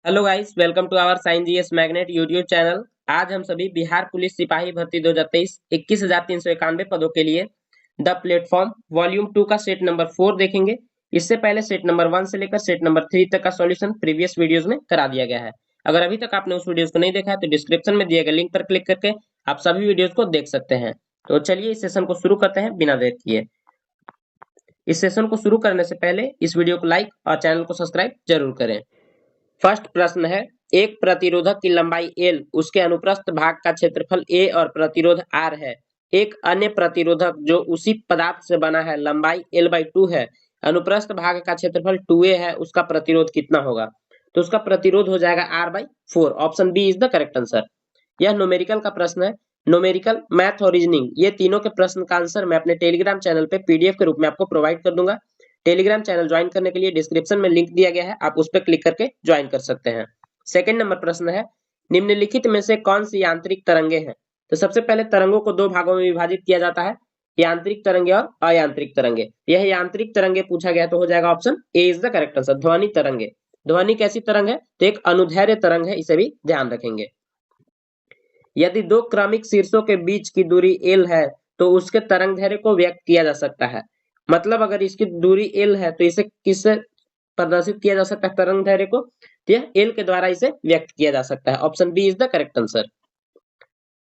Hello guys, welcome to our sign GS magnet YouTube channel. आज हम सभी Bihar police सिपाही भर्ती 2023 21,391 पदों के लिए द प्लेटफॉर्म वॉल्यूम 2 का सेट नंबर 4 देखेंगे। इससे पहले सेट नंबर 1 से लेकर सेट नंबर 3 तक का सॉल्यूशन प्रीवियस वीडियोस में करा दिया गया है। अगर अभी तक आपने उस वीडियोस को नहीं देखा है तो डिस्क्रिप्शन में दिए गए लिंक पर क्लिक करके आप सभी वीडियोस को देख सकते हैं। तो चलिए इस सेशन को शुरू करते हैं बिना देर किए। इस सेशन को शुरू करने से पहले इस वीडियो को लाइक और चैनल को सब्सक्राइब जरूर करें। फर्स्ट प्रश्न है, एक प्रतिरोधक की लंबाई L, उसके अनुप्रस्थ भाग का क्षेत्रफल A और प्रतिरोध R है। एक अन्य प्रतिरोधक जो उसी पदार्थ से बना है, लंबाई L/2 है, अनुप्रस्थ भाग का क्षेत्रफल 2A है, उसका प्रतिरोध कितना होगा? तो उसका प्रतिरोध हो जाएगा R/4। Option B is the correct answer. यह न्यूमेरिकल का प्रश्न है। न्यूमेरिकल, मैथ और रीजनिंग, ये तीनों के प्रश्न का आंसर मैं अपने टेलीग्राम चैनल पे पीडीएफ के रूप में आपको प्रोवाइड कर दूंगा। टेलीग्राम चैनल ज्वाइन करने के लिए डिस्क्रिप्शन में लिंक दिया गया है, आप उस पर क्लिक करके ज्वाइन कर सकते हैं। सेकंड नंबर प्रश्न है, निम्नलिखित में से कौन सी यांत्रिक तरंगे हैं? तो सबसे पहले तरंगों को दो भागों में विभाजित किया जाता है, यांत्रिक तरंगे और अयांत्रिक तरंगे। यह यांत्रिक तरंगे पूछा गया तो हो जाएगा option A is the correct answer, ध्वनि तरंगे। ध्वनि कैसी तरंग है? तो एक अनुदैर्घ्य तरंग है, इसे भी ध्यान रखेंगे। यदि दो क्रमिक शीर्षों के बीच की दूरी L है तो उसके तरंगदैर्घ्य को व्यक्त किया जा सकता है। मतलब अगर इसकी दूरी L है तो इसे किससे प्रदर्शित किया जा सकता है तरंगदैर्घ्य को? तो यह L के द्वारा इसे व्यक्त किया जा सकता है। Option B is the correct answer.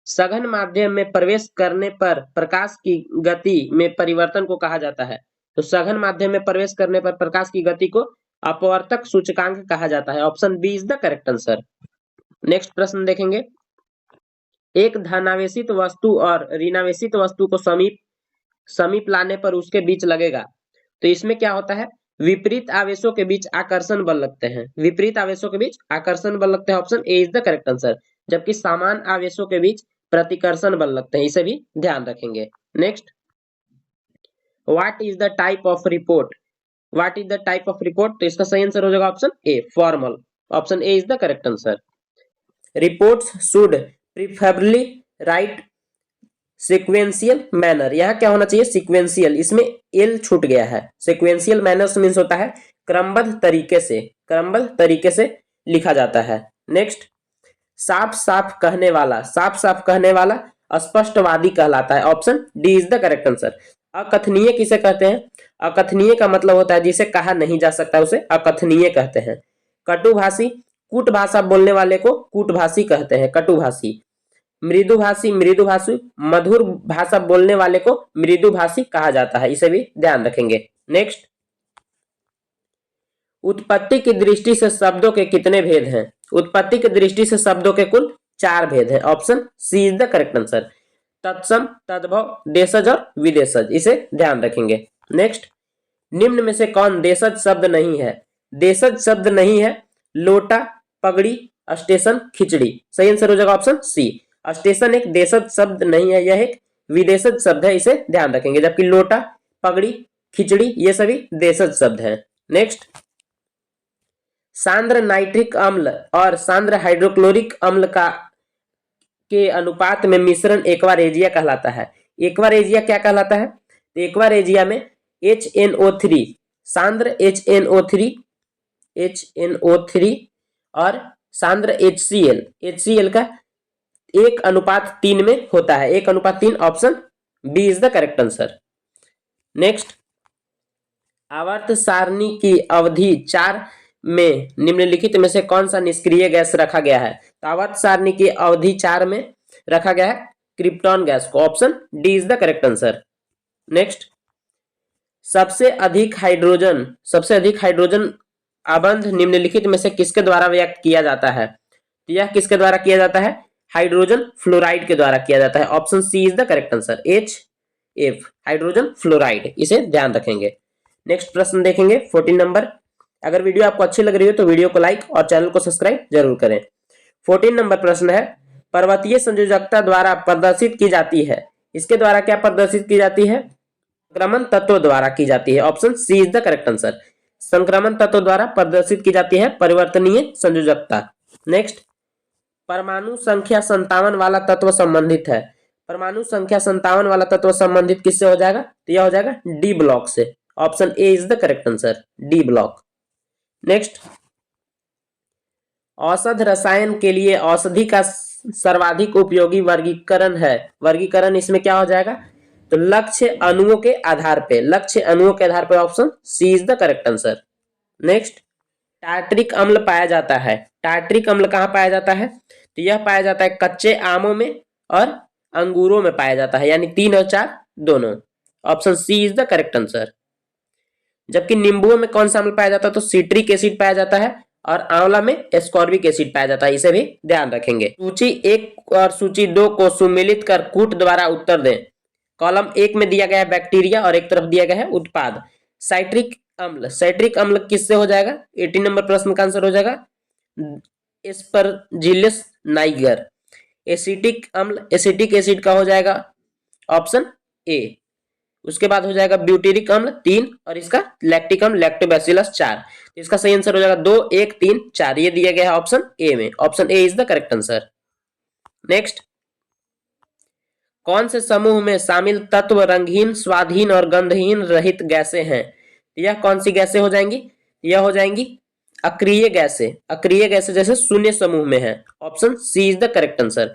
सघन माध्यम में प्रवेश करने पर प्रकाश की गति में परिवर्तन को कहा जाता है। तो सघन माध्यम में प्रवेश करने पर प्रकाश की गति को अपवर्तक सूचकांक कहा जाता है। Option B is the correct answer. Next प्रश्न देखेंगे, एक धनावेशित वस्तु और ऋणावेशित वस्तु को समीप लाने पर उसके बीच लगेगा। तो इसमें क्या होता है? विपरीत आवेशों के बीच आकर्षण बल लगते हैं। विपरीत आवेशों के बीच आकर्षण बल लगते हैं। Option A is the correct answer. जबकि समान आवेशों के बीच प्रतिकर्षण बल लगते हैं, इसे भी ध्यान रखेंगे। Next, what is the type of report? What is the type of report? तो इसका सही आंसर हो जाएगा option A, formal. Option A is the correct answer. Reports should preferably right sequential manner. यह क्या होना चाहिए? सीक्वेंशियल। इसमें एल छूट गया है। सीक्वेंशियल मैनर मीन्स होता है क्रमबद्ध तरीके से, क्रमबद्ध तरीके से लिखा जाता है। नेक्स्ट, साफ साफ कहने वाला, साफ साफ कहने वाला स्पष्टवादी कहलाता है। Option D is the correct answer. अकथनीय किसे कहते हैं? अकथनीय का मतलब होता है जिसे कहा नहीं जा सकता, उसे अकथनीय कहते हैं। कटुभाषी, कूट भाषा बोलने वाले को कूटभाषी कहते हैं, कटुभाषी। मृदुभाषी, मृदुभाषी, मधुर भाषा बोलने वाले को मृदुभाषी कहा जाता है, इसे भी ध्यान रखेंगे। नेक्स्ट, उत्पत्ति की दृष्टि से शब्दों के कितने भेद हैं? उत्पत्ति की दृष्टि से शब्दों के कुल 4 भेद हैं। Option C is the correct answer. तत्सम, तद्भव, देशज और विदेशज, इसे ध्यान रखेंगे। नेक्स्ट, निम्न में से कौन देशज शब्द नहीं है? देशज शब्द नहीं है लोटा, पगड़ी, स्टेशन, खिचड़ी। सही आंसर हो जाएगा ऑप्शन सी। स्टेशन एक देशज शब्द नहीं है, यह एक विदेशज शब्द है, इसे ध्यान रखेंगे। जबकि लोटा, पगड़ी, खिचड़ी ये सभी देशज शब्द हैं। नेक्स्ट, सांद्र नाइट्रिक अम्ल और सांद्र हाइड्रोक्लोरिक अम्ल के अनुपात में मिश्रण एक्वारेजिया कहलाता है। एक्वारेजिया क्या कहलाता है? एक्वारेजिया में HNO3, सांद्र HNO3 और सांद्र HCl का 1:3 में होता है, 1:3। Option B is the correct answer. Next, आवर्त सारणी की अवधि 4 में निम्नलिखित में से कौन सा निष्क्रिय गैस रखा गया है? तो आवर्त सारणी की अवधि 4 में रखा गया है क्रिप्टॉन गैस को। Option D is the correct answer. Next, सबसे अधिक हाइड्रोजन आबंध निम्नलिखित में से किसके द्वारा व्यक्त किया जाता है? तो यह किसके द्वारा किया जाता है? हाइड्रोजन फ्लोराइड के द्वारा किया जाता है। Option C is the correct answer, HF, hydrogen fluoride, इसे ध्यान रखेंगे। नेक्स्ट प्रश्न देखेंगे 14 नंबर। अगर वीडियो आपको अच्छी लग रही हो तो वीडियो को लाइक और चैनल को सब्सक्राइब जरूर करें। 14 नंबर प्रश्न है, पर्वतीय संयोजकता द्वारा प्रदर्शित की जाती है। इसके द्वारा क्या प्रदर्शित की जाती है? संक्रमण तत्व द्वारा की जाती है। Option C is the correct answer. संक्रमण तत्व द्वारा प्रदर्शित की जाती है परिवर्तनीय संयोजकता। नेक्स्ट, परमाणु संख्या 57 वाला तत्व संबंधित है। परमाणु संख्या 57 वाला तत्व संबंधित किससे हो जाएगा? तो यह हो जाएगा डी ब्लॉक से। Option A is the correct answer, D block. Next, औषध रसायन के लिए औषधि का सर्वाधिक उपयोगी वर्गीकरण है। वर्गीकरण इसमें क्या हो जाएगा, तो लक्ष्य अणुओं के आधार पे, लक्ष्य अणुओं के आधार पे option C is the correct answer. Next, tartaric अम्ल पाया जाता है। टार्ट्रिक अम्ल कहाँ पाया जाता है, तो यह पाया जाता है कच्चे आमों में और अंगूरों में पाया जाता है, यानी 3 और 4 दोनों। Option C is the correct answer. जबकि नींबुओं में कौन सा अम्ल पाया जाता है, तो सिट्रिक एसिड पाया जाता है और आंवला में एस्कॉर्बिक एसिड पाया जाता है, इसे भी ध्यान रखेंगे। सूची 1 और सूची 2 को सुमेलित कर कूट द्वारा उत्तर दें। कॉलम 1 में दिया गया है बैक्टीरिया और एक तरफ दिया गया है उत्पाद। साइट्रिक अम्ल, साइट्रिक अम्ल किससे हो जाएगा, 18 नंबर प्रश्न का आंसर हो जाएगा एस्परजिलस नाइगर। एसिटिक अम्ल, एसिटिक एसिड का हो जाएगा ऑप्शन ए। उसके बाद हो जाएगा ब्यूटेरिक अम्ल 3 और इसका लैक्टिक अम्ल लैक्टोबैसिलस 4। इसका सही आंसर हो जाएगा 2, 1, 3, 4, ये दिया गया है ऑप्शन ए में। Option A is the correct answer. Next, कौन से समूह में शामिल तत्व रंगहीन, स्वादहीन और गंधहीन रहित गैसें हैं। यह कौन सी गैसें हो जाएंगी, यह हो जाएंगी अक्रिय गैसें। अक्रिय गैसें जैसे शून्य समूह में है, option C is the correct answer.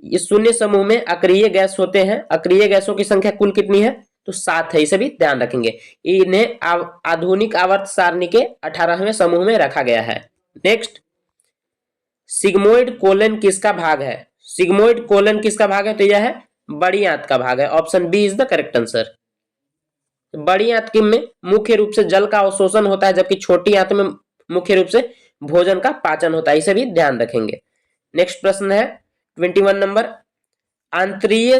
इस शून्य समूह में अक्रिय गैस होते हैं। अक्रिय गैसों की संख्या कुल कितनी है, तो 7 है, इसे भी ध्यान रखेंगे। इन्हें आधुनिक आवर्त सारणी के 18वें समूह में रखा गया है। नेक्स्ट, सिग्मोइड कोलन किसका भाग है। सिग्मोइड कोलन किसका भाग है, तो यह है बड़ी आंत का भाग है। Option B is the correct answer. बड़ी आंत में मुख्य रूप से जल का अवशोषण होता है, जबकि छोटी आंत में मुख्य रूप से भोजन का पाचन होता है, इसे भी ध्यान रखेंगे। नेक्स्ट प्रश्न है 21 नंबर, आंतरीय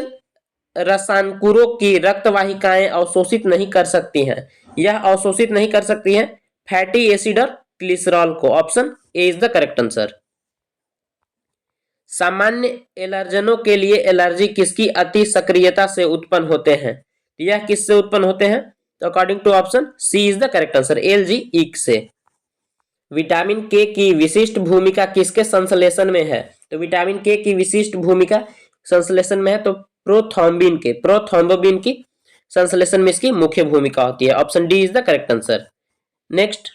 रसायनकुरों की रक्तवाहिकाएं अवशोषित नहीं कर सकती हैं। यह अवशोषित नहीं कर सकती हैं फैटी एसिड और ग्लिसरॉल को। Option A is the correct answer. सामान्य एलर्जनों के लिए एलर्जी किसकी अति सक्रियता से उत्पन्न होते हैं। यह किससे उत्पन्न होते हैं, तो according to option C is the correct answer, एलजी ईक से। विटामिन के की विशिष्ट भूमिका किसके संश्लेषण में है, तो विटामिन के की विशिष्ट भूमिका संश्लेषण में है तो प्रोथ्रोम्बिन के, प्रोथ्रोम्बोबिन की संश्लेषण में इसकी मुख्य भूमिका होती है। Option D is the correct answer. Next,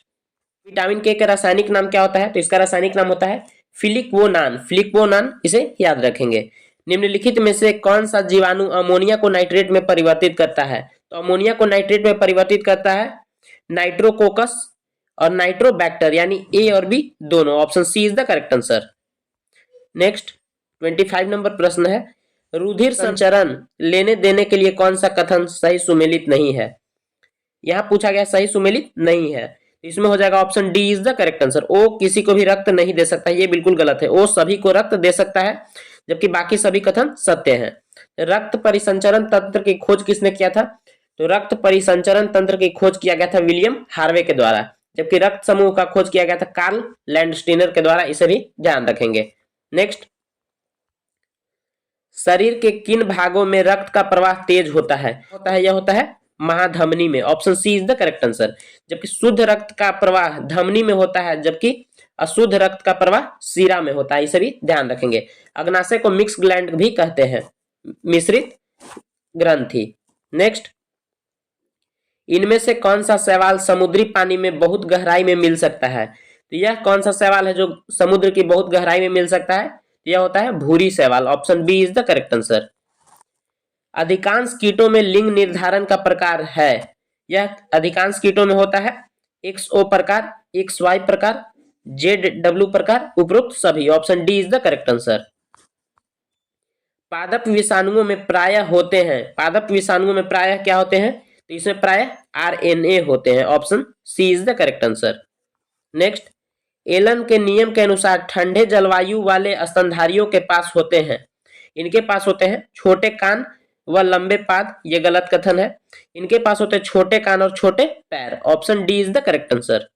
vitamin के का रासायनिक नाम क्या होता है, तो इसका रासायनिक नाम होता है फिलिक्वोनान। फिलिक्वोनान, इसे याद रखेंगे। निम्नलिखित में से कौन सा जीवाणु अमोनिया को नाइट्रेट में परिवर्तित करता है, तो अमोनिया को नाइट्रेट में परिवर्तित करता है नाइट्रोकोकस और नाइट्रोबैक्टर, यानी ए और बी दोनों। Option C is the correct answer. Next 25 number प्रश्न है, रुधिर संचरण लेने देने के लिए कौन सा कथन सही सुमेलित नहीं है। यहां पूछा गया सही सुमेलित नहीं है, इसमें हो जाएगा option D is the correct answer. ओ किसी को भी रक्त नहीं दे सकता, ये बिल्कुल गलत है। ओ सभी को रक्त दे सकता है, जबकि बाकी सभी कथन सत्य हैं। रक्त परिसंचरण तंत्र की खोज किसने किया था, तो रक्त परिसंचरण तंत्र की खोज किया गया था विलियम हार्वे के द्वारा, जबकि रक्त समूह का खोज किया गया था कार्ल लैंडस्टीनर के द्वारा, इसे भी ध्यान रखेंगे। नेक्स्ट, शरीर के किन भागों में रक्त का प्रवाह तेज होता है, यह होता है महाधमनी में। Option C is the correct answer. जबकि शुद्ध रक्त का प्रवाह धमनी में होता है, जबकि अशुद्ध रक्त का प्रवाह शिरा में होता है, इसे भी ध्यान रखेंगे। अग्नाशय को मिक्स ग्लैंड भी कहते हैं, मिश्रित ग्रंथि। नेक्स्ट, इनमें से कौन सा शैवाल समुद्री पानी में बहुत गहराई में मिल सकता है, तो यह कौन सा शैवाल है जो समुद्र की बहुत गहराई में मिल सकता है, यह होता है भूरी शैवाल। Option B is the correct answer. अधिकांश कीटों में लिंग निर्धारण का प्रकार है, यह अधिकांश कीटों में होता है XO प्रकार, XY प्रकार, ZW प्रकार, उपरोक्त सभी। Option D is the correct answer. पादप विषाणुओं में प्रायः होते हैं, पादप विषाणुओं में प्रायः क्या होते हैं, तो इसमें प्रायः RNA होते हैं। Option C is the correct answer. Next, Allen के नियम के अनुसार ठंडे जलवायु वाले स्तनधारियों के पास होते हैं, इनके पास होते हैं छोटे कान व लंबे पाद, ये गलत कथन है। इनके पास होते हैं छोटे कान और छोटे पैर। Option D is the correct answer.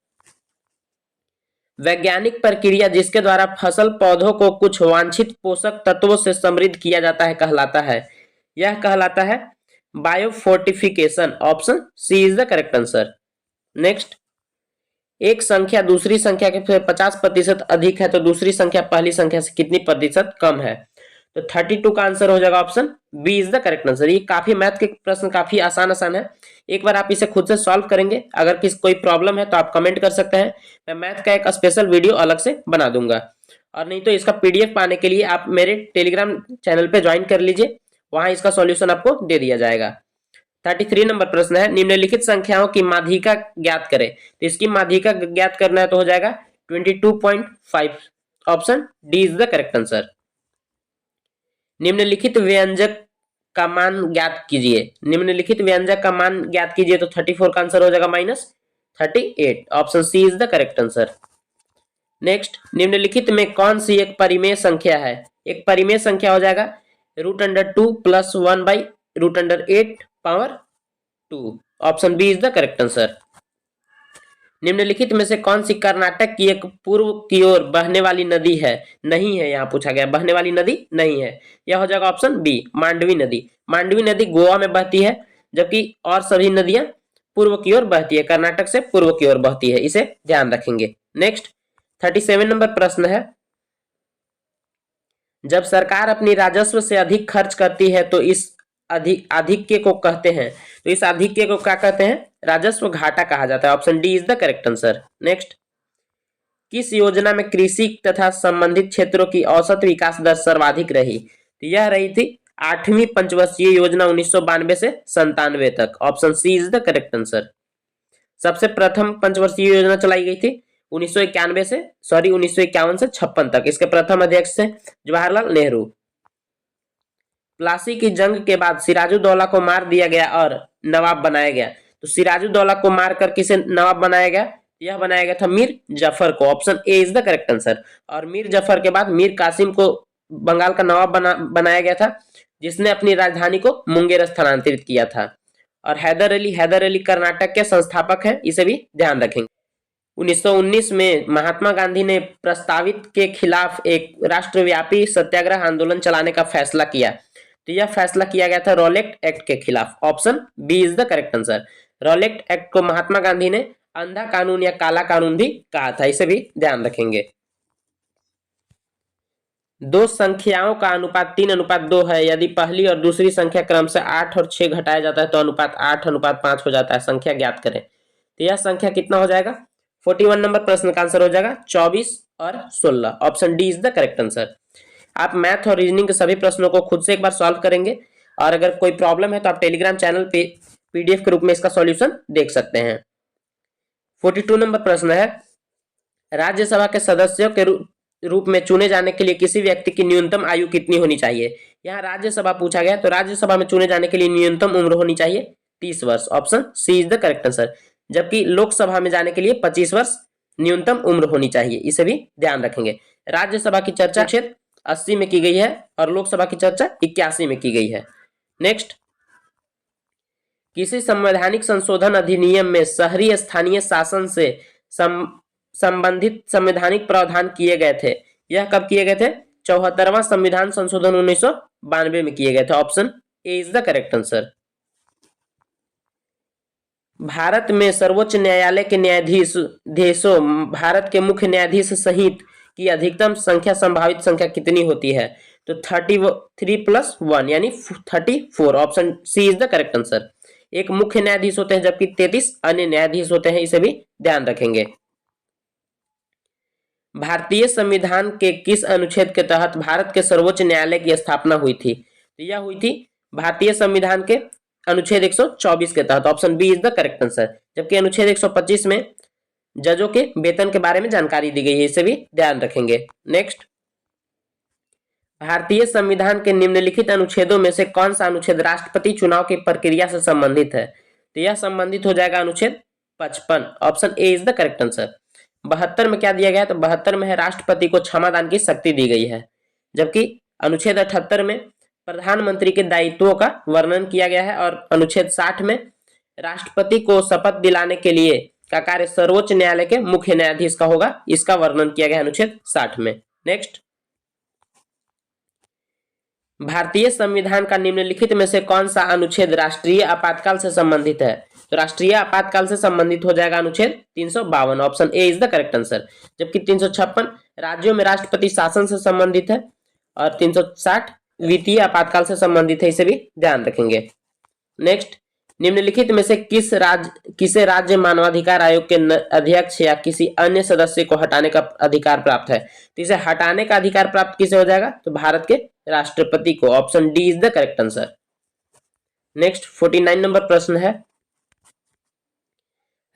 वैज्ञानिक प्रक्रिया जिसके द्वारा फसल पौधों को कुछ वांछित पोषक तत्वों से समृद्ध किया जाता है कहलाता है, यह कहलाता है biofortification. Option C is the correct answer. Next, एक संख्या दूसरी संख्या के 50% अधिक है तो दूसरी संख्या पहली संख्या से कितनी प्रतिशत कम है, तो 32 का आंसर हो जाएगा option B is the correct answer. ये काफी मैथ के प्रश्न काफी आसान है, एक बार आप इसे खुद से सॉल्व करेंगे। अगर किसी कोई प्रॉब्लम है तो आप कमेंट कर सकते हैं, मैं मैथ का एक स्पेशल वीडियो अलग से बना दूंगा। और नहीं तो इसका पीडीएफ पाने के लिए आप मेरे टेलीग्राम चैनल पे ज्वाइन कर लीजिए, वहां इसका सॉल्यूशन आपको दे दिया जाएगा। 33 नंबर प्रश्न है, निम्नलिखित संख्याओं की माध्यिका ज्ञात करें। तो इसकी माध्यिका ज्ञात करना है तो हो जाएगा 22.5। Option D is the correct answer. निम्नलिखित व्यंजक का मान ज्ञात कीजिए। निम्नलिखित व्यंजक का मान ज्ञात कीजिए तो 34 का आंसर हो जाएगा -38। Option C is the correct answer. Next, निम्नलिखित में कौन सी एक परिमेय संख्या है। एक परिमेय संख्या हो जाएगा √2 + 1/√8 power 2। Option B is the correct answer. निम्नलिखित में से कौन सी कर्नाटक की एक पूर्व की ओर बहने वाली नदी है। नहीं है, यहाँ पूछा गया बहने वाली नदी नहीं है, यह हो जाएगा ऑप्शन बी मांडवी नदी। मांडवी नदी गोवा में बहती है, जबकि और सभी नदियां पूर्व की ओर बहती है, कर्नाटक से पूर्व की ओर बहती है, इसे ध्यान रखेंगे। नेक्स्ट 37 नंबर प्रश्न है, जब सरकार अपनी राजस्व से अधिक खर्च करती है तो इस आधिक्य को कहते हैं। तो इस आधिक्य को क्या कहते हैं, राजस्व घाटा कहा जाता है। Option D is the correct answer. Next, किस योजना में कृषि तथा संबंधित क्षेत्रों की औसत विकास दर सर्वाधिक रही। तो यह रही थी 8वीं पंचवर्षीय योजना 1992 से 97 तक। Option C is the correct answer. सबसे प्रथम पंचवर्षीय योजना चलाई गई थी 1951 से 56 तक। इसके प्रथम अध्यक्ष थे जवाहरलाल नेहरू। प्लासी की जंग के बाद सिराजुद्दौला को मार दिया गया और नवाब बनाया गया। तो सिराजुद्दौला को मारकर किसे नवाब बनाया गया, यह बनाया गया था मीर जफर को। Option A is the correct answer. और मीर जफर के बाद मीर कासिम को बंगाल का नवाब बनाया गया था, जिसने अपनी राजधानी को मुंगेर स्थानांतरित किया था। और हैदर अली कर्नाटक के संस्थापक हैं, इसे भी ध्यान रखेंगे। 1919 में महात्मा गांधी ने प्रस्तावित के खिलाफ एक राष्ट्रव्यापी सत्याग्रह आंदोलन चलाने का फैसला किया। तो यह फैसला किया गया था रॉलेट एक्ट के खिलाफ। Option B is the correct answer. Rowlatt act को महात्मा गांधी ने अंधा कानून या काला कानून भी कहा था, इसे भी ध्यान रखेंगे। दो संख्याओं का अनुपात 3:2 है। यदि पहली और दूसरी संख्या क्रम से 8 और 6 घटाया जाता है तो अनुपात 8:5 हो जाता है। संख्या ज्ञात करें। तो यह संख्या कितना हो जाएगा, 41 नंबर प्रश्न का आंसर हो जाएगा 24 और 16। Option D is the correct answer. आप मैथ और रीजनिंग के सभी प्रश्नों को खुद से एक बार सॉल्व करेंगे, और अगर कोई प्रॉब्लम है तो आप टेलीग्राम चैनल पे पीडीएफ के रूप में इसका सॉल्यूशन देख सकते हैं। 42 नंबर प्रश्न है, राज्यसभा के सदस्यों के रूप में चुने जाने के लिए किसी व्यक्ति की न्यूनतम आयु कितनी होनी चाहिए। यहाँ राज्यसभा पूछा गया, तो राज्यसभा में चुने जाने के लिए न्यूनतम उम्र होनी चाहिए 30 वर्ष। Option C is the correct answer. जबकि लोकसभा में जाने के लिए 25 वर्ष न्यूनतम उम्र होनी चाहिए, इसे भी ध्यान रखेंगे। राज्यसभा की चर्चा क्षेत्र 80 में की गई है और लोकसभा की चर्चा 81 में की गई है। नेक्स्ट, किसी संवैधानिक संशोधन अधिनियम में शहरी स्थानीय शासन से संबंधित संवैधानिक प्रावधान किए गए थे। यह कब किए गए थे, 74वां संविधान संशोधन 1992 में किए गए थे। Option A is the correct answer. Bharat में सर्वोच्च न्यायालय के न्यायाधीशों भारत के मुख्य न्यायाधीश सहित की अधिकतम संख्या संभावित संख्या कितनी होती है। तो 33 + 1 यानी 34। Option C is the correct answer. एक मुख्य न्यायाधीश होते हैं जबकि 33 अन्य न्यायाधीश होते हैं, इसे भी ध्यान रखेंगे। भारतीय संविधान के किस अनुच्छेद के तहत भारत के सर्वोच्च न्यायालय की स्थापना हुई थी। तो यह हुई थी भारतीय संविधान के अनुच्छेद 124 के तहत। Option B is the correct answer. जबकि अनुच्छेद 125 में जजों के वेतन के बारे में जानकारी दी गई है, इसे भी ध्यान रखेंगे। नेक्स्ट, भारतीय संविधान के निम्नलिखित अनुच्छेदों में से कौन सा अनुच्छेद राष्ट्रपति चुनाव की प्रक्रिया से संबंधित है। तो यह संबंधित हो जाएगा अनुच्छेद 55। Option A is the correct answer. 72 में क्या दिया गया है, तो 72 में है राष्ट्रपति को क्षमादान की शक्ति दी गई है। जबकि अनुच्छेद 78 में प्रधानमंत्री के दायित्वों का वर्णन किया गया है, और अनुच्छेद 60 में राष्ट्रपति को शपथ दिलाने के लिए का कार्य सर्वोच्च न्यायालय के मुख्य न्यायाधीश का होगा, इसका वर्णन किया गया है अनुच्छेद 60 में। नेक्स्ट, भारतीय संविधान का निम्नलिखित में से कौन सा अनुच्छेद राष्ट्रीय आपातकाल से संबंधित है। तो राष्ट्रीय आपातकाल से संबंधित हो जाएगा अनुच्छेद 352। Option A is the correct answer. जबकि 356 राज्यों में राष्ट्रपति शासन से संबंधित है और 360 वित्तीय आपातकाल से संबंधित है, इसे भी ध्यान रखेंगे। नेक्स्ट, निम्नलिखित में से किसे राज्य मानवाधिकार आयोग के अध्यक्ष या किसी अन्य सदस्य को हटाने का अधिकार प्राप्त है? तो इसे हटाने का अधिकार प्राप्त किसे हो जाएगा? तो भारत के राष्ट्रपति को। Option D is the correct answer. Next 49 number प्रश्न है,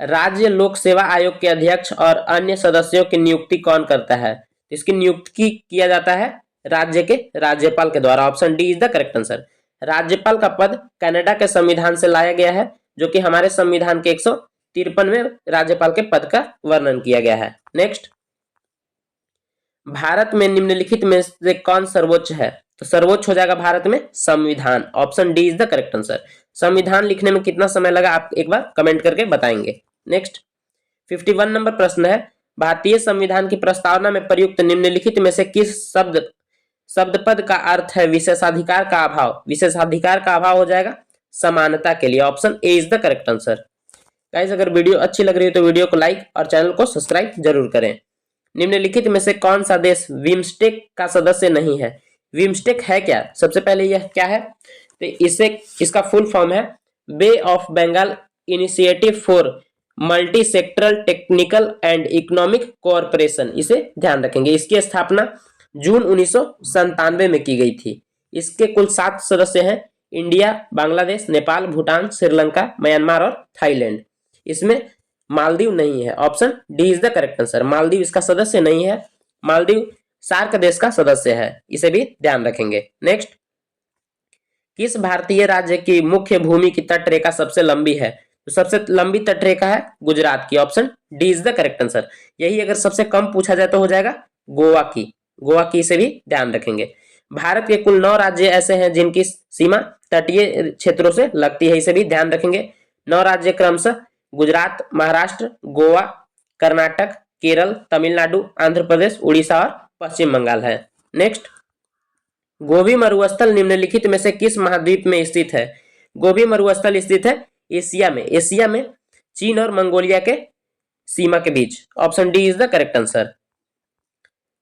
राज्य लोक सेवा आयोग के अध्यक्ष और अन्य सदस्यों की नियुक्ति कौन करता है? इसकी नियुक्ति किया जाता है राज्य के राज्यपाल के द्वारा। Option D is the correct answer. राज्यपाल का पद कनाडा के संविधान से लाया गया है, जो कि हमारे संविधान के 153 में राज्यपाल के पद का वर्णन किया गया है। नेक्स्ट, भारत में निम्नलिखित में से कौन सर्वोच्च है? तो सर्वोच्च हो जाएगा भारत में संविधान। Option D is the correct answer. संविधान लिखने में कितना समय लगा आप एक बार कमेंट करके बताएंगे। नेक्स्ट 51 नंबर प्रश्न है, भारतीय संविधान की प्रस्तावना में प्रयुक्त निम्नलिखित में से किस शब्द पद का अर्थ है विशेषाधिकार का अभाव? विशेषाधिकार का अभाव हो जाएगा समानता के लिए। Option A is the correct answer. Guys, अगर वीडियो अच्छी लग रही है तो वीडियो को लाइक और चैनल को सब्सक्राइब जरूर करें। निम्नलिखित में से कौन सा देश बिम्स्टेक का सदस्य नहीं है? बिम्स्टेक है क्या? सबसे पहले यह क्या है? तो इसका फुल फॉर्म है bay of Bengal initiative for multi sectoral technical and economic cooperation. इसे ध्यान रखेंगे। इसकी स्थापना जून 1997 में की गई थी। इसके कुल 7 सदस्य हैं, इंडिया, बांग्लादेश, नेपाल, भूटान, श्रीलंका, म्यांमार और थाईलैंड। इसमें मालदीव नहीं है। Option D is the correct answer. Maldives इसका सदस्य नहीं है। मालदीव सार्क देश का सदस्य है, इसे भी ध्यान रखेंगे। नेक्स्ट, किस भारतीय राज्य की मुख्य भूमि की तटरेखा सबसे लंबी है? तो सबसे लंबी तटरेखा है गुजरात की। Option D is the correct answer. यही अगर सबसे कम पूछा जाए तो हो जाएगा गोवा की, इसे भी ध्यान रखेंगे। भारत के कुल 9 राज्य ऐसे हैं जिनकी सीमा तटीय क्षेत्रों से लगती है, इसे भी ध्यान रखेंगे। 9 राज्य क्रमशः गुजरात, महाराष्ट्र, गोवा, कर्नाटक, केरल, तमिलनाडु, आंध्र प्रदेश, उड़ीसा और पश्चिम बंगाल है। नेक्स्ट, गोबी मरुस्थल निम्नलिखित में से किस महाद्वीप में स्थित है? गोबी मरुस्थल स्थित है एशिया में चीन और मंगोलिया के सीमा के बीच। Option D is the correct answer.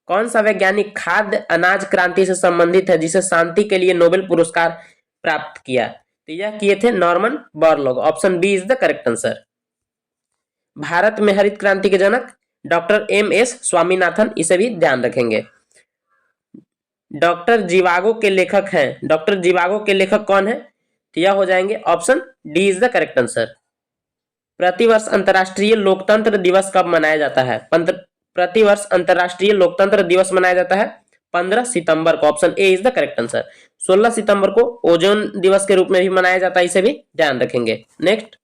कौन सा वैज्ञानिक खाद्य अनाज क्रांति से संबंधित है जिसे शांति के लिए नोबेल पुरस्कार प्राप्त किया? तो यह किए थे Norman Borlaug. Option B is the correct answer. Bharat में हरित क्रांति के जनक डॉक्टर एम.एस. स्वामीनाथन, इसे भी ध्यान रखेंगे। डॉक्टर जीवागो के लेखक हैं। डॉक्टर जीवागो के लेखक कौन है? तो यह हो जाएंगे option D is the correct answer. प्रतिवर्ष अंतर्राष्ट्रीय लोकतंत्र दिवस कब मनाया जाता है? प्रतिवर्ष अंतर्राष्ट्रीय लोकतंत्र दिवस मनाया जाता है 15 सितंबर को। Option A is the correct answer. 16 सितंबर को ओजोन दिवस के रूप में भी मनाया जाता है, इसे भी ध्यान रखेंगे। नेक्स्ट,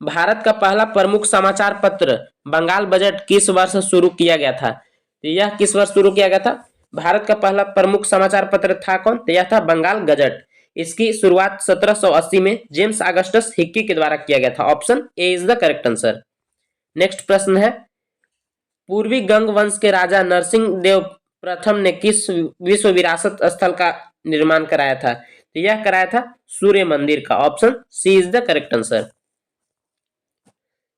भारत का पहला प्रमुख समाचार पत्र बंगाल बजट किस वर्ष शुरू किया गया था? तो यह किस वर्ष शुरू किया गया था? भारत का पहला प्रमुख समाचार पत्र था कौन? तो यह था बंगाल गजट। इसकी शुरुआत 1780 में जेम्स ऑगस्टस हिक्की के द्वारा किया गया था। Option A is the correct answer. Next प्रश्न है, पूर्वी गंग वंश के राजा नरसिंह देव प्रथम ने किस विश्व विरासत स्थल का निर्माण कराया था? तो यह कराया था सूर्य मंदिर का। Option C is the correct answer.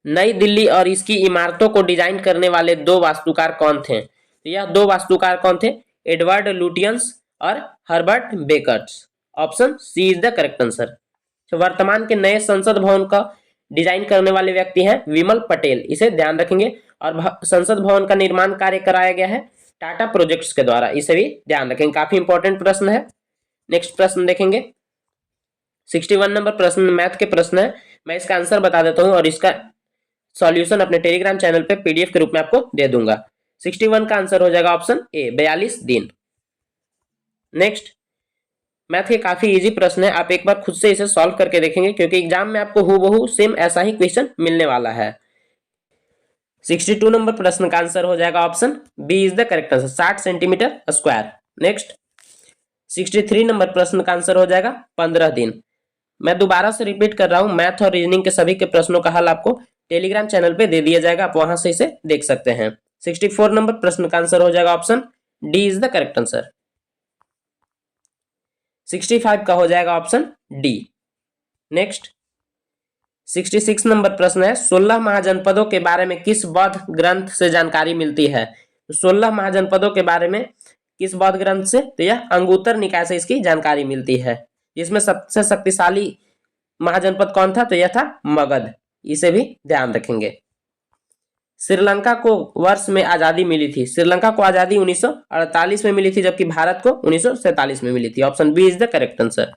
New Delhi और इसकी इमारतों को डिजाइन करने वाले 2 वास्तुकार कौन थे? तो यह 2 वास्तुकार कौन थे? एडवर्ड लुटियंस और Herbert Bakers. Option C is the correct answer. वर्तमान के नए संसद भवन का डिजाइन करने वाले व्यक्ति हैं विमल पटेल, इसे ध्यान रखेंगे। और संसद भवन का निर्माण कार्य कराया गया है टाटा प्रोजेक्ट्स के द्वारा, इसे भी ध्यान रखेंगे। काफी इंपॉर्टेंट प्रश्न है। नेक्स्ट प्रश्न देखेंगे, 61 नंबर प्रश्न मैथ के प्रश्न है। मैं इसका आंसर बता देता हूं और इसका सॉल्यूशन अपने टेलीग्राम चैनल पे पीडीएफ के रूप में आपको दे दूंगा। 61 का आंसर हो जाएगा ऑप्शन ए 42 दिन। नेक्स्ट, मैथ के काफी इजी प्रश्न है, आप एक बार खुद से इसे सॉल्व करके देखेंगे क्योंकि एग्जाम में आपको हूबहू सेम ऐसा ही क्वेश्चन मिलने वाला है। 62 नंबर प्रश्न का आंसर हो जाएगा option B is the correct answer, 60 centimetre square. Next, 63 number प्रश्न का आंसर हो जाएगा 15 दिन। मैं दोबारा से रिपीट कर रहा हूं, मैथ और रीजनिंग के सभी के प्रश्नों का हल आपको टेलीग्राम चैनल पे दे दिया जाएगा, आप वहां से इसे देख सकते हैं। 64 नंबर प्रश्न का आंसर हो जाएगा option D is the correct answer. 65 का हो जाएगा ऑप्शन डी। नेक्स्ट, 66 नंबर प्रश्न है, 16 महाजनपदों के बारे में किस बौद्ध ग्रंथ से जानकारी मिलती है? 16 महाजनपदों के बारे में किस बौद्ध ग्रंथ से? तो यह अंगुत्तर निकाय से इसकी जानकारी मिलती है, जिसमें सबसे शक्तिशाली महाजनपद कौन था? तो यह था मगध। इसे भी ध्यान रखेंगे। श्रीलंका को वर्ष में आजादी मिली थी। श्रीलंका को आजादी 1948 में मिली थी, जबकि भारत को 1947 में मिली थी। Option B is the correct answer.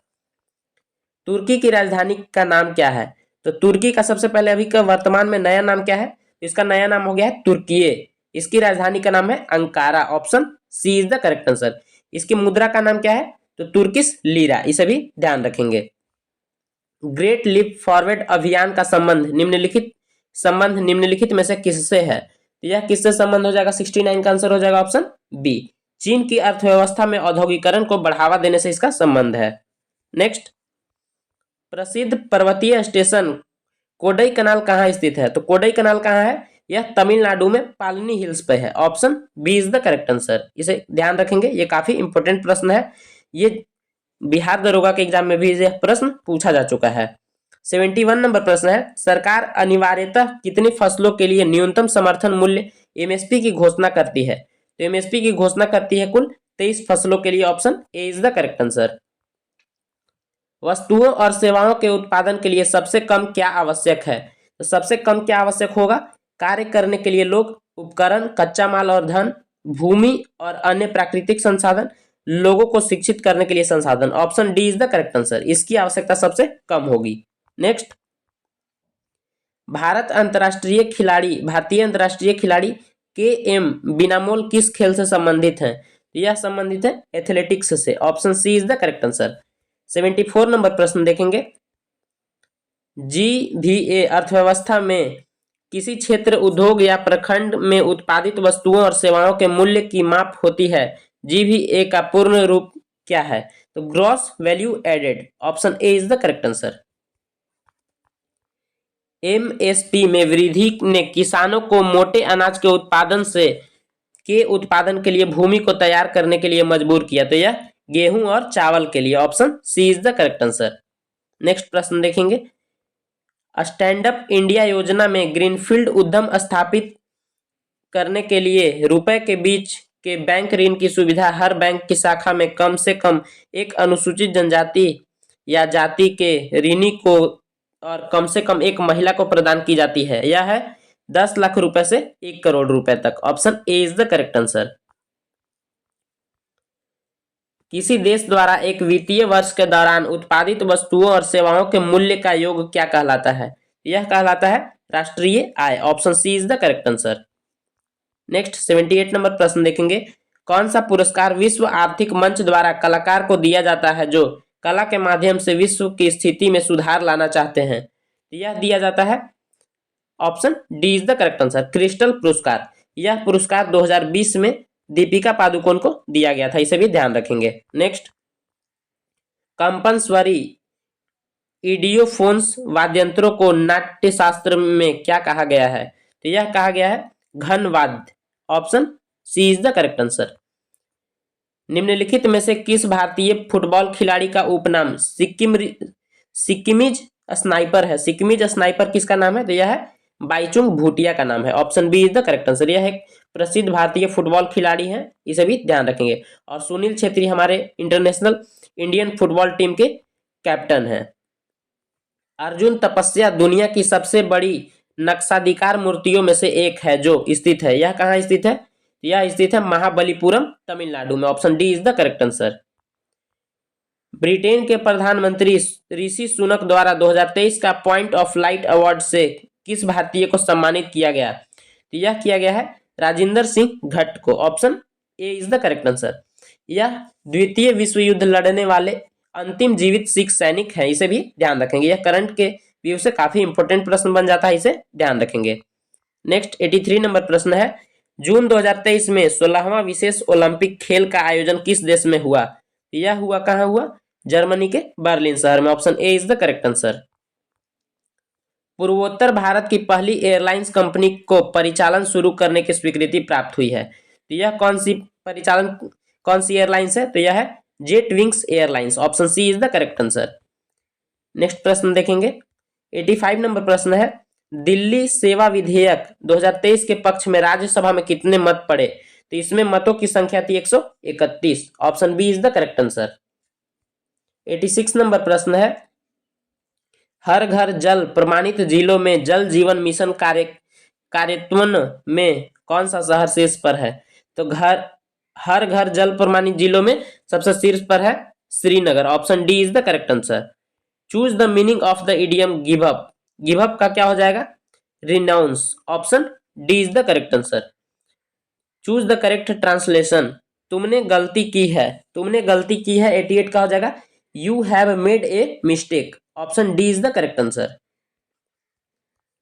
तुर्की की राजधानी का नाम क्या है? तो तुर्की का सबसे पहले अभी का वर्तमान में नया नाम क्या है? इसका नया नाम हो गया है तुर्कीये। इसकी राजधानी का नाम है Ankara. Option C is the correct answer. इसकी मुद्रा का नाम क्या है? तो तुर्किश लीरा। इसे भी ध्यान रखेंगे। ग्रेट लीप फॉरवर्ड अभियान का संबंध निम्नलिखित में से किससे है? तो यह किससे संबंध हो जाएगा? 69 का आंसर हो जाएगा ऑप्शन बी। चीन की अर्थव्यवस्था में औद्योगिकरण को बढ़ावा देने से इसका संबंध है। नेक्स्ट, प्रसिद्ध पर्वतीय स्टेशन कोडई कनाल कहाँ स्थित है? तो कोडई कनाल कहाँ है? यह तमिलनाडु में पालनी हिल्स पे है। Option B is the correct answer. इसे ध्यान रखेंगे, ये काफी इंपॉर्टेंट प्रश्न है। ये बिहार दरोगा के एग्जाम में भी यह प्रश्न पूछा जा चुका है। 71 नंबर प्रश्न है, सरकार अनिवार्यतः कितनी फसलों के लिए न्यूनतम समर्थन मूल्य एमएसपी की घोषणा करती है? तो एमएसपी की घोषणा करती है कुल 23 फसलों के लिए। Option A is the correct answer. वस्तुओं और सेवाओं के उत्पादन के लिए सबसे कम क्या आवश्यक है? तो सबसे कम क्या आवश्यक होगा? कार्य करने के लिए लोग, उपकरण, कच्चा माल और धन, भूमि और अन्य प्राकृतिक संसाधन, लोगों को शिक्षित करने के लिए संसाधन। Option D is the correct answer. इसकी आवश्यकता सबसे कम होगी। नेक्स्ट, भारतीय अंतर्राष्ट्रीय खिलाड़ी के एम बिनामोल किस खेल से संबंधित हैं? यह संबंधित है एथलेटिक्स से। Option C is the correct answer. 74 number प्रश्न देखेंगे, जीवीए अर्थव्यवस्था में किसी क्षेत्र, उद्योग या प्रखंड में उत्पादित वस्तुओं और सेवाओं के मूल्य की माप होती है। जीवीए का पूर्ण रूप क्या है? तो gross value added. Option A is the correct answer. MSP में वृद्धि ने किसानों को मोटे अनाज के उत्पादन के लिए भूमि को तैयार करने के लिए मजबूर किया। तो यह गेहूं और चावल के लिए। Option C is the correct answer. Next प्रश्न देखेंगे, स्टैंड अप इंडिया योजना में ग्रीनफील्ड उद्यम स्थापित करने के लिए रुपए के बीच के बैंक ऋण की सुविधा हर बैंक की शाखा में कम से कम एक अनुसूचित जनजाति या जाति के ऋणी को और कम से कम एक महिला को प्रदान की जाती है। यह है 10 लाख रुपए से 1 करोड़ रुपए तक। Option A is the correct answer. किसी देश द्वारा एक वित्तीय वर्ष के दौरान उत्पादित वस्तुओं और सेवाओं के मूल्य का योग क्या कहलाता है? यह कहलाता है राष्ट्रीय आय। Option C is the correct answer. Next, 78 नंबर प्रश्न देखेंगे, कौन सा पुरस्कार विश्व आर्थिक मंच द्वारा कलाकार को दिया जाता है जो कला के माध्यम से विश्व की स्थिति में सुधार लाना चाहते हैं? यह दिया जाता है, option D is the correct answer, crystal पुरस्कार। यह पुरस्कार 2020 में दीपिका पादुकोण को दिया गया था। इसे भी ध्यान रखेंगे। नेक्स्ट, कंपनस्वरी इडियोफोन्स वाद्यंत्रों को नाट्य शास्त्र में क्या कहा गया है? तो यह कहा गया है घन वाद्य। Option C is the correct answer. निम्नलिखित में से किस भारतीय फुटबॉल खिलाड़ी का उपनाम सिक्किमीज स्नाइपर है? सिक्किमीज स्नाइपर किसका नाम है? तो यह है बाईचुंग भूटिया का नाम है। Option B is the correct answer. यह एक प्रसिद्ध भारतीय फुटबॉल खिलाड़ी हैं, इसे भी ध्यान रखेंगे। और सुनील छेत्री हमारे इंटरनेशनल इंडियन फुटबॉल टीम के कैप्टन हैं। अर्जुन तपस्या दुनिया की सबसे बड़ी नक्शाधिकार मूर्तियों में से एक है जो स्थित है। यह कहाँ स्थित है? यह स्थित है महाबलीपुरम, तमिलनाडु में। Option D is the correct answer. Britain के प्रधानमंत्री ऋषि सुनक द्वारा 2023 का पॉइंट ऑफ लाइट अवार्ड से किस भारतीय को सम्मानित किया गया? तो यह किया गया है राजेंद्र सिंह भट्ट को। Option A is the correct answer. यह द्वितीय विश्व युद्ध लड़ने वाले अंतिम जीवित सिख सैनिक हैं। इसे भी ध्यान रखेंगे। यह करंट के व्यू से काफी इंपॉर्टेंट प्रश्न बन जाता है, इसे ध्यान रखेंगे। नेक्स्ट, 83 नंबर प्रश्न है, जून 2023 में 16वां विशेष ओलंपिक खेल का आयोजन किस देश में हुआ? यह हुआ कहाँ हुआ? जर्मनी के बर्लिन शहर में। Option A is the correct answer. पूर्वोत्तर भारत की पहली एयरलाइंस कंपनी को परिचालन शुरू करने की स्वीकृति प्राप्त हुई है। तो यह कौन सी एयरलाइंस है? तो यह है Jet Wings Airlines. Option C is the correct answer. Next प्रश्न देखेंगे, 85 नंबर प्रश्न है, दिल्ली सेवा विधेयक 2023 के पक्ष में राज्यसभा में कितने मत पड़े? तो इसमें मतों की संख्या थी 131। Option B is the correct answer. 86 number प्रश्न है, हर घर जल प्रमाणित जिलों में जल जीवन मिशन कार्यान्वयन में कौन सा शहर शीर्ष पर है? तो हर घर जल प्रमाणित जिलों में सबसे शीर्ष पर है Srinagar. Option D is the correct answer. Choose the meaning of the idiom give up. Give up का क्या हो जाएगा? Renounce. Option D is the correct answer. Choose the correct translation. तुमने गलती की है। तुमने गलती की है 88 का हो जाएगा you have made a mistake. Option D is the correct answer.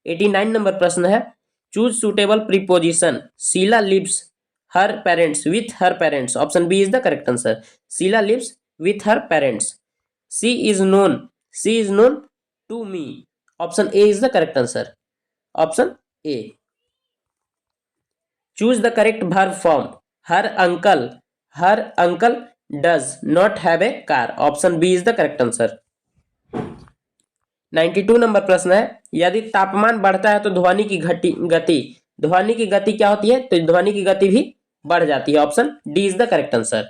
89 number प्रश्न है choose suitable preposition. Sheela lives her parents with her parents. Option B is the correct answer. Sheela lives with her parents. She is known to me. Option A is the correct answer. Option A. Choose the correct verb form. Her uncle does not have a car. Option B is the correct answer. 92 number प्रश्न है यदि तापमान बढ़ता है तो ध्वनि की गति क्या होती है? तो ध्वनि की गति भी बढ़ जाती है। Option D is the correct answer.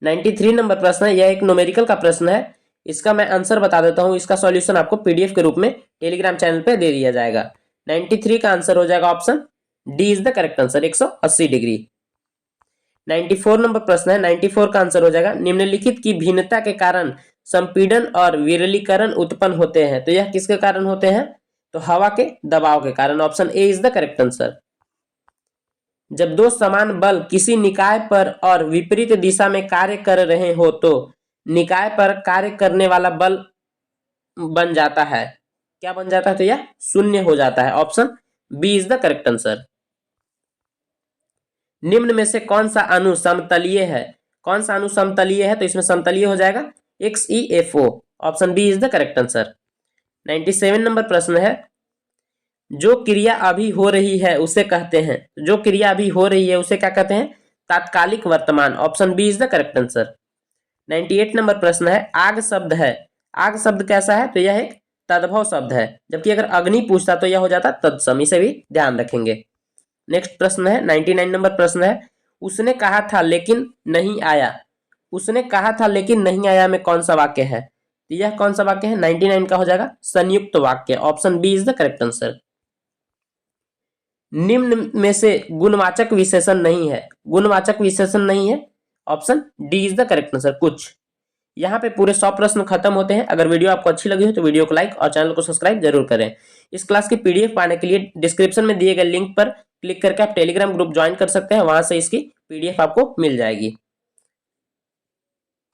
93 number प्रश्न है यह एक न्यूमेरिकल का प्रश्न है। इसका मैं आंसर बता देता हूं। इसका सॉल्यूशन आपको पीडीएफ के रूप में टेलीग्राम चैनल पे दे दिया जाएगा। 93 का आंसर हो जाएगा option D is the correct answer 180 degree. 94 number प्रश्न है 94 का आंसर हो जाएगा निम्नलिखित की भिन्नता के कारण संपीड़न और विरलीकरण उत्पन्न होते हैं। तो यह किसके कारण होते हैं? तो हवा के दबाव के कारण। Option A is the correct answer. जब दो समान बल किसी निकाय पर और विपरीत दिशा में कार्य कर रहे हो तो निकाय पर कार्य करने वाला बल बन जाता है। क्या बन जाता है? तो यह शून्य हो जाता है। Option B is the correct answer. निम्न में से कौन सा अणु समतलीय है? कौन सा अणु समतलीय है? तो इसमें समतलीय हो जाएगा XeFO। Option B is the correct answer. 97 number प्रश्न है जो क्रिया अभी हो रही है उसे कहते हैं। जो क्रिया अभी हो रही है उसे क्या कहते हैं? तात्कालिक वर्तमान। Option B is the correct answer. 98 number प्रश्न है आग शब्द है। आग शब्द कैसा है? तो यह एक तद्भव शब्द है। जबकि अगर अग्नि पूछता तो यह हो जाता तत्सम। इसे भी ध्यान रखेंगे। नेक्स्ट प्रश्न है 99 नंबर प्रश्न है उसने कहा था लेकिन नहीं आया। उसने कहा था लेकिन नहीं आया में कौन सा वाक्य है? तो यह कौन सा वाक्य है? 99 का हो जाएगा संयुक्त वाक्य। Option B is the correct answer. निम्न में से गुणवाचक विशेषण नहीं है। गुणवाचक विशेषण नहीं है। Option D is the correct answer. कुछ। यहाँ पे पूरे 100 प्रश्न खत्म होते हैं। अगर वीडियो आपको अच्छी लगी हो तो वीडियो को लाइक और चैनल को सब्सक्राइब जरूर करें। इस क्लास की पीडीएफ पाने के लिए डिस्क्रिप्शन में दिए गए लिंक पर क्लिक करके आप टेलीग्राम ग्रुप ज्वाइन कर सकते हैं। वहां से इसकी पीडीएफ आपको मिल जाएगी।